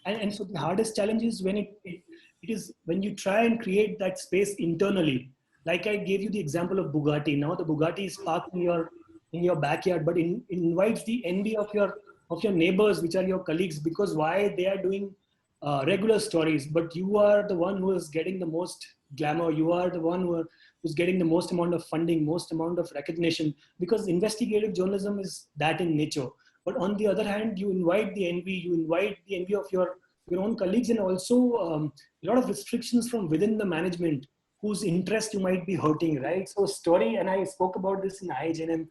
and so the hardest challenge is when it is when you try and create that space internally. Like I gave you the example of Bugatti. Now the Bugatti is parked in your backyard, but it invites the envy of your neighbors, which are your colleagues, because why? They are doing regular stories, but you are the one who is getting the most glamour. You are the one who's getting the most amount of funding, most amount of recognition, because investigative journalism is that in nature. But on the other hand, you invite the envy of your own colleagues, and also a lot of restrictions from within the management whose interest you might be hurting, right? So story, and I spoke about this in IIJNM.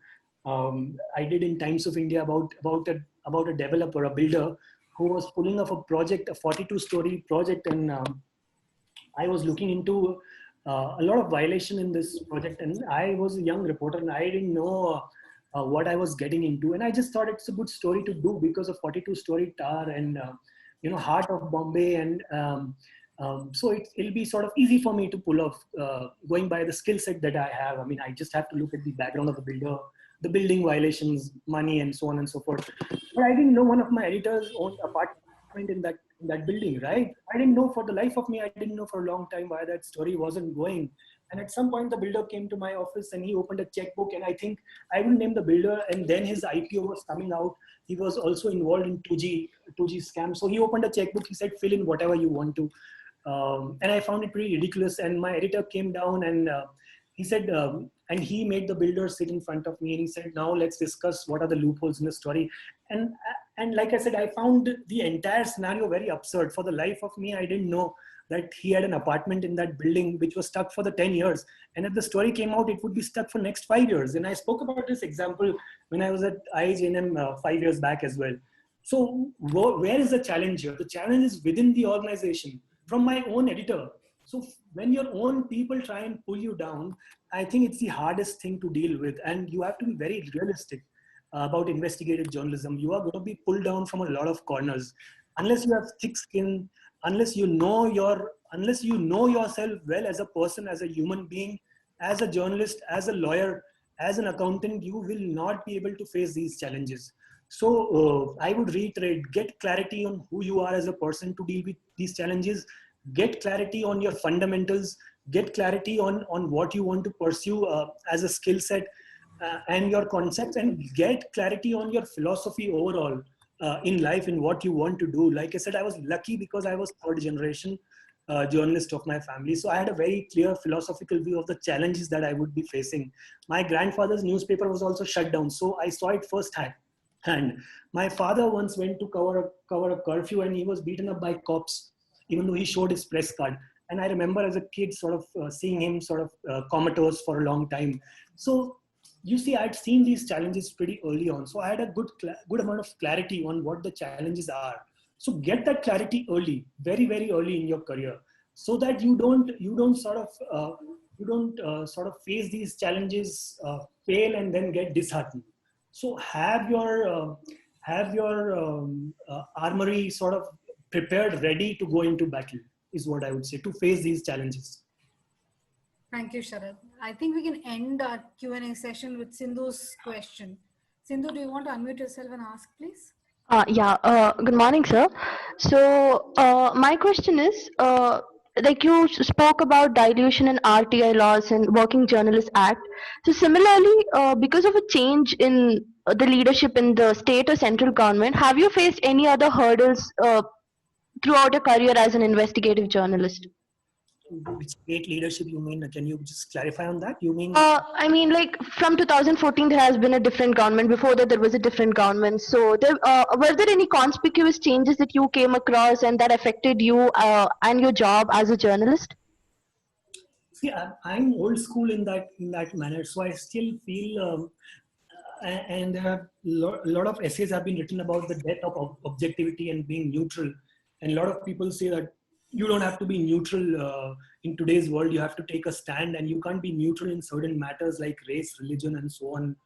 I did in Times of India about a developer, a builder, who was pulling off a project, a 42-story project, and I was looking into a lot of violation in this project, and I was a young reporter, and I didn't know what I was getting into, and I just thought it's a good story to do because of 42-story tower and heart of Bombay, and so it'll be sort of easy for me to pull off, going by the skill set that I have. I mean, I just have to look at the background of the builder, the building violations, money, and so on and so forth. But I didn't know one of my editors owned apartment in that building, right? I didn't know, for the life of me, I didn't know for a long time why that story wasn't going. And at some point, the builder came to my office and he opened a checkbook, and I think I will name the builder. And then his IPO was coming out. He was also involved in 2G scam. So he opened a checkbook. He said, fill in whatever you want to. And I found it pretty ridiculous. And my editor came down and he said, and he made the builder sit in front of me, and he said, now let's discuss what are the loopholes in the story. And like I said, I found the entire scenario very absurd. For the life of me, I didn't know that he had an apartment in that building which was stuck for the 10 years. And if the story came out, it would be stuck for next 5 years. And I spoke about this example when I was at IIJNM 5 years back as well. So where is the challenge here? The challenge is within the organization, from my own editor. So when your own people try and pull you down, I think it's the hardest thing to deal with. And you have to be very realistic about investigative journalism. You are going to be pulled down from a lot of corners. Unless you have thick skin, unless you know yourself well as a person, as a human being, as a journalist, as a lawyer, as an accountant, you will not be able to face these challenges. So I would reiterate, get clarity on who you are as a person to deal with these challenges, get clarity on your fundamentals, get clarity on what you want to pursue as a skill set and your concepts, and get clarity on your philosophy overall in life, in what you want to do. Like I said, I was lucky because I was third generation journalist of my family. So I had a very clear philosophical view of the challenges that I would be facing. My grandfather's newspaper was also shut down, so I saw it firsthand. And my father once went to cover a curfew, and he was beaten up by cops, even though he showed his press card. And I remember as a kid sort of seeing him sort of comatose for a long time. So you see, I'd seen these challenges pretty early on. So I had a good amount of clarity on what the challenges are. So get that clarity early, very, very early in your career, so that you don't sort of face these challenges, fail, and then get disheartened. So have your armory sort of prepared, ready to go into battle, is what I would say, to face these challenges. Thank you, Sharad. I think we can end our Q&A session with Sindhu's question. Sindhu, do you want to unmute yourself and ask, please? Good morning, sir. So, my question is, like you spoke about dilution in RTI laws and Working Journalists Act. So, similarly, because of a change in the leadership in the state or central government, have you faced any other hurdles throughout your career as an investigative journalist? Which state leadership you mean? Can you just clarify on that? You mean? I mean, like from 2014, there has been a different government. Before that, there was a different government. So, were there any conspicuous changes that you came across and that affected you and your job as a journalist? See, I'm old school in that manner. So I still feel, and there are a lot of essays have been written about the death of objectivity and being neutral. And a lot of people say that you don't have to be neutral in today's world. You have to take a stand, and you can't be neutral in certain matters like race, religion, and so on,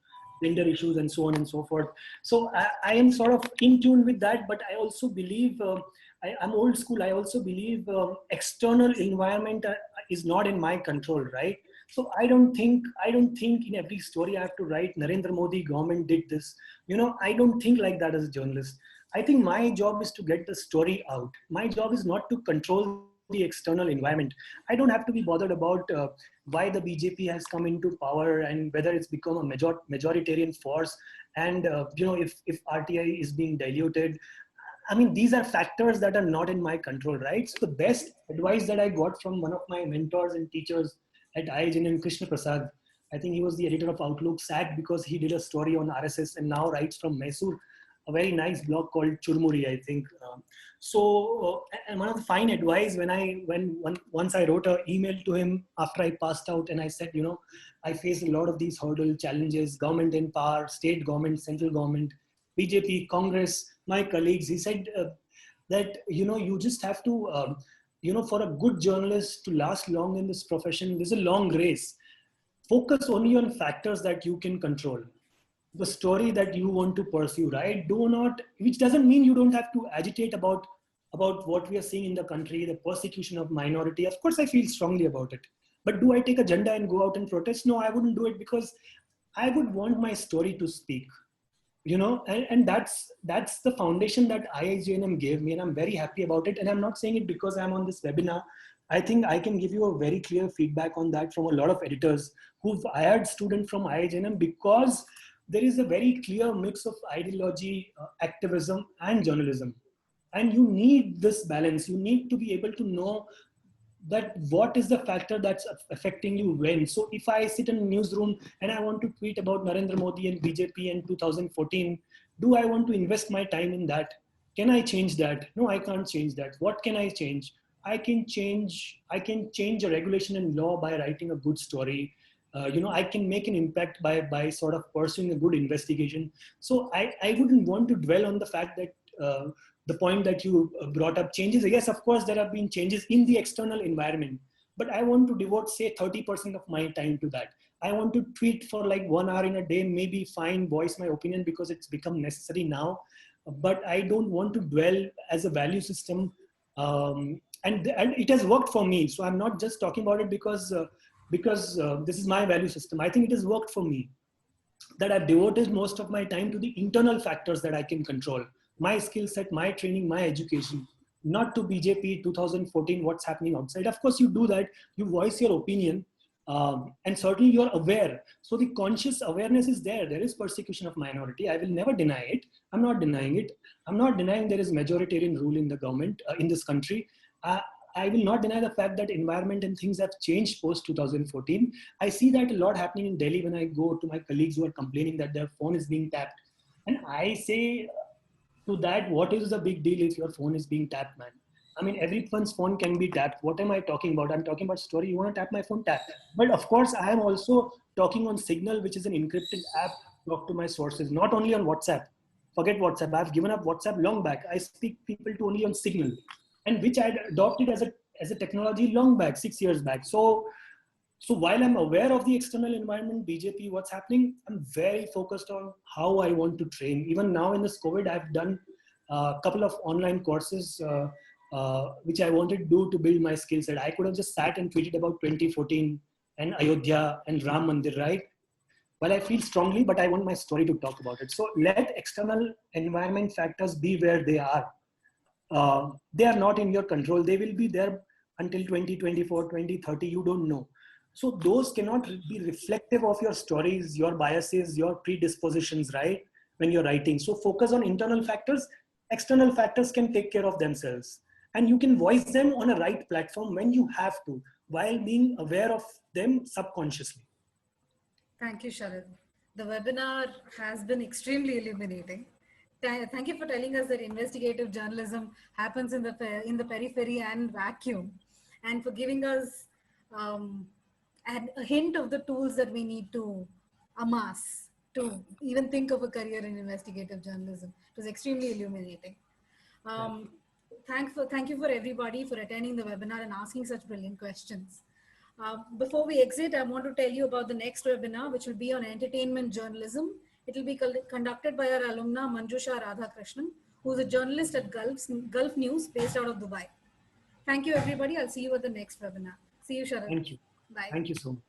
gender issues, and so on and so forth. So I am sort of in tune with that, but I also believe I'm old school. I also believe external environment is not in my control, right? So I don't think in every story I have to write Narendra Modi government did this. I don't think like that as a journalist. I think my job is to get the story out. My job is not to control the external environment. I don't have to be bothered about why the BJP has come into power and whether it's become a majoritarian force, and if RTI is being diluted. I mean, these are factors that are not in my control, right? So the best advice that I got from one of my mentors and teachers at IIJNM, Krishna Prasad, I think he was the editor of Outlook, sacked because he did a story on RSS and now writes from Mysore, a very nice blog called Churmuri, I think. And one of the fine advice once I wrote an email to him after I passed out, and I said, I face a lot of these hurdle challenges, government in power, state government, central government, BJP, Congress, my colleagues. He said that, you just have to, for a good journalist to last long in this profession, there's a long race. Focus only on factors that you can control. The story that you want to pursue, right? Which doesn't mean you don't have to agitate about what we are seeing in the country, the persecution of minority. Of course, I feel strongly about it. But do I take agenda and go out and protest? No, I wouldn't do it, because I would want my story to speak. And that's the foundation that IIJNM gave me, and I'm very happy about it. And I'm not saying it because I'm on this webinar. I think I can give you a very clear feedback on that from a lot of editors who've hired students from IIJNM, because there is a very clear mix of ideology, activism, and journalism. And you need this balance. You need to be able to know that what is the factor that's affecting you when. So if I sit in a newsroom and I want to tweet about Narendra Modi and BJP in 2014, do I want to invest my time in that? Can I change that? No, I can't change that. What can I change? I can change a regulation and law by writing a good story. I can make an impact by sort of pursuing a good investigation. So I wouldn't want to dwell on the fact that the point that you brought up, changes. Yes, of course, there have been changes in the external environment. but I want to devote, say, 30% of my time to that. I want to tweet for like 1 hour in a day, maybe fine, voice my opinion because it's become necessary now. But I don't want to dwell as a value system. And it has worked for me. So I'm not just talking about it because this is my value system. I think it has worked for me, that I've devoted most of my time to the internal factors that I can control. My skill set, my training, my education, not to BJP 2014, what's happening outside. Of course, you do that, you voice your opinion, and certainly you're aware. So the conscious awareness is there. There is persecution of minority. I will never deny it. I'm not denying it. I'm not denying there is majoritarian rule in the government, in this country. I will not deny the fact that environment and things have changed post 2014. I see that a lot happening in Delhi when I go to my colleagues who are complaining that their phone is being tapped. And I say to that, what is the big deal if your phone is being tapped, man? I mean, everyone's phone can be tapped. What am I talking about? I'm talking about story. You want to tap my phone, tap. But of course, I am also talking on Signal, which is an encrypted app to talk to my sources, not only on WhatsApp. Forget WhatsApp. I've given up WhatsApp long back. I speak people to only on Signal, and which I adopted as a technology long back, 6 years back. So while I'm aware of the external environment, BJP, what's happening, I'm very focused on how I want to train. Even now in this COVID, I've done a couple of online courses, which I wanted to do to build my skill set. I could have just sat and tweeted about 2014 and Ayodhya and Ram Mandir, right? Well, I feel strongly, but I want my story to talk about it. So let external environment factors be where they are. They are not in your control. They will be there until 2024, 2030, you don't know. So those cannot be reflective of your stories, your biases, your predispositions, right? When you're writing. So focus on internal factors. External factors can take care of themselves. And you can voice them on a right platform when you have to, while being aware of them subconsciously. Thank you, Sharad. The webinar has been extremely illuminating. Thank you for telling us that investigative journalism happens in the periphery and vacuum, and for giving us a hint of the tools that we need to amass to even think of a career in investigative journalism. It was extremely illuminating. Thank you for everybody for attending the webinar and asking such brilliant questions. Before we exit, I want to tell you about the next webinar, which will be on entertainment journalism. It will be conducted by our alumna Manjusha Radhakrishnan, who is a journalist at Gulf News based out of Dubai. Thank you, everybody. I'll see you at the next webinar. See you, Sharad. Thank you. Bye. Thank you so much.